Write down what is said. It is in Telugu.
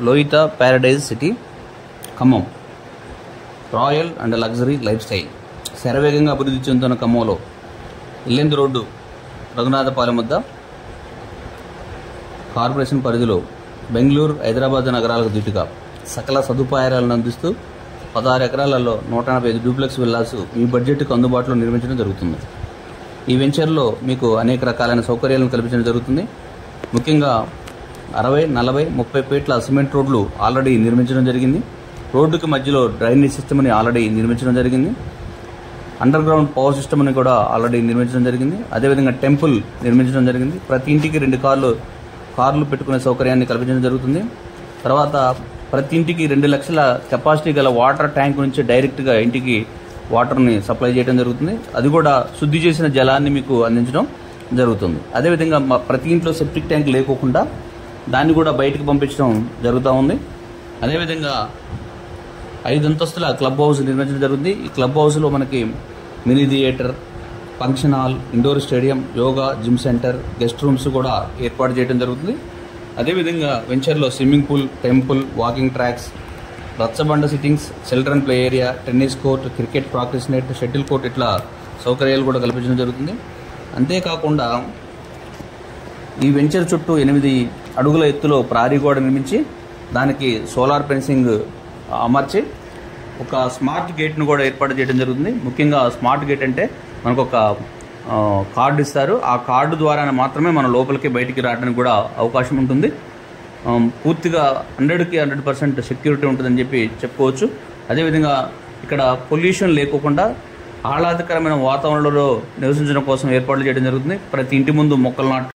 Lohitha paradise city Khammam. Royal and luxury lifestyle. శరవేగంగా అభివృద్ధి చెందుతున్న ఖమ్మంలో ఇల్లెందు రోడ్డు రఘునాథపాలెం వద్ద కార్పొరేషన్ పరిధిలో బెంగళూరు, హైదరాబాద్ నగరాలకు ధీటుగా సకల సదుపాయాలను అందిస్తూ 16 ఎకరాలలో 185 డూప్లెక్స్ విల్లాస్ మీ బడ్జెట్కు అందుబాటులో నిర్మించడం జరుగుతుంది. ఈ వెంచర్లో మీకు అనేక రకాలైన సౌకర్యాలను కల్పించడం జరుగుతుంది. ముఖ్యంగా 60, 40, 30 ఫీట్ల సిమెంట్ రోడ్లు ఆల్రెడీ నిర్మించడం జరిగింది. రోడ్డుకి మధ్యలో డ్రైనేజ్ సిస్టమ్ని ఆల్రెడీ నిర్మించడం జరిగింది. అండర్ గ్రౌండ్ పవర్ సిస్టమ్ని కూడా ఆల్రెడీ నిర్మించడం జరిగింది. అదేవిధంగా టెంపుల్ నిర్మించడం జరిగింది. ప్రతి ఇంటికి 2 కార్లు పెట్టుకునే సౌకర్యాన్ని కల్పించడం జరుగుతుంది. తర్వాత ప్రతి ఇంటికి 2 లక్షల కెపాసిటీ గల వాటర్ ట్యాంక్ నుంచి డైరెక్ట్గా ఇంటికి వాటర్ని సప్లై చేయడం జరుగుతుంది. అది కూడా శుద్ధి చేసిన జలాన్ని మీకు అందించడం జరుగుతుంది. అదేవిధంగా ప్రతి ఇంట్లో సెప్టిక్ ట్యాంక్ లేకోకుండా దాన్ని కూడా బయటకు పంపించడం జరుగుతూ ఉంది. అదేవిధంగా 5 అంతస్తుల క్లబ్ హౌస్ నిర్మించడం జరుగుతుంది. ఈ క్లబ్ హౌస్లో మనకి mini theatre, function hall, indoor stadium, yoga, gym centre, guest rooms కూడా ఏర్పాటు చేయడం జరుగుతుంది. అదేవిధంగా వెంచర్లో swimming pool, temple, walking tracks, రచ్చబండ sittings, children play area, tennis court, cricket practice net, shuttle court ఇట్లా సౌకర్యాలు కూడా కల్పించడం జరుగుతుంది. అంతేకాకుండా ఈ వెంచర్ చుట్టూ 8 అడుగుల ఎత్తులో ప్రహరీ గోడ నిర్మించి దానికి సోలార్ ఫెన్సింగ్ అమర్చి ఒక స్మార్ట్ గేట్ను కూడా ఏర్పాటు చేయడం జరుగుతుంది. ముఖ్యంగా స్మార్ట్ గేట్ అంటే మనకు ఒక కార్డు ఇస్తారు. ఆ కార్డు ద్వారా మాత్రమే మన లోపలికి బయటికి రావడానికి కూడా అవకాశం ఉంటుంది. పూర్తిగా 100కి 100% సెక్యూరిటీ ఉంటుందని చెప్పుకోవచ్చు. అదేవిధంగా ఇక్కడ పొల్యూషన్ లేకోకుండా ఆహ్లాదకరమైన వాతావరణంలో నివసించడం కోసం ఏర్పాట్లు చేయడం జరుగుతుంది. ప్రతి ఇంటి ముందు మొక్కలు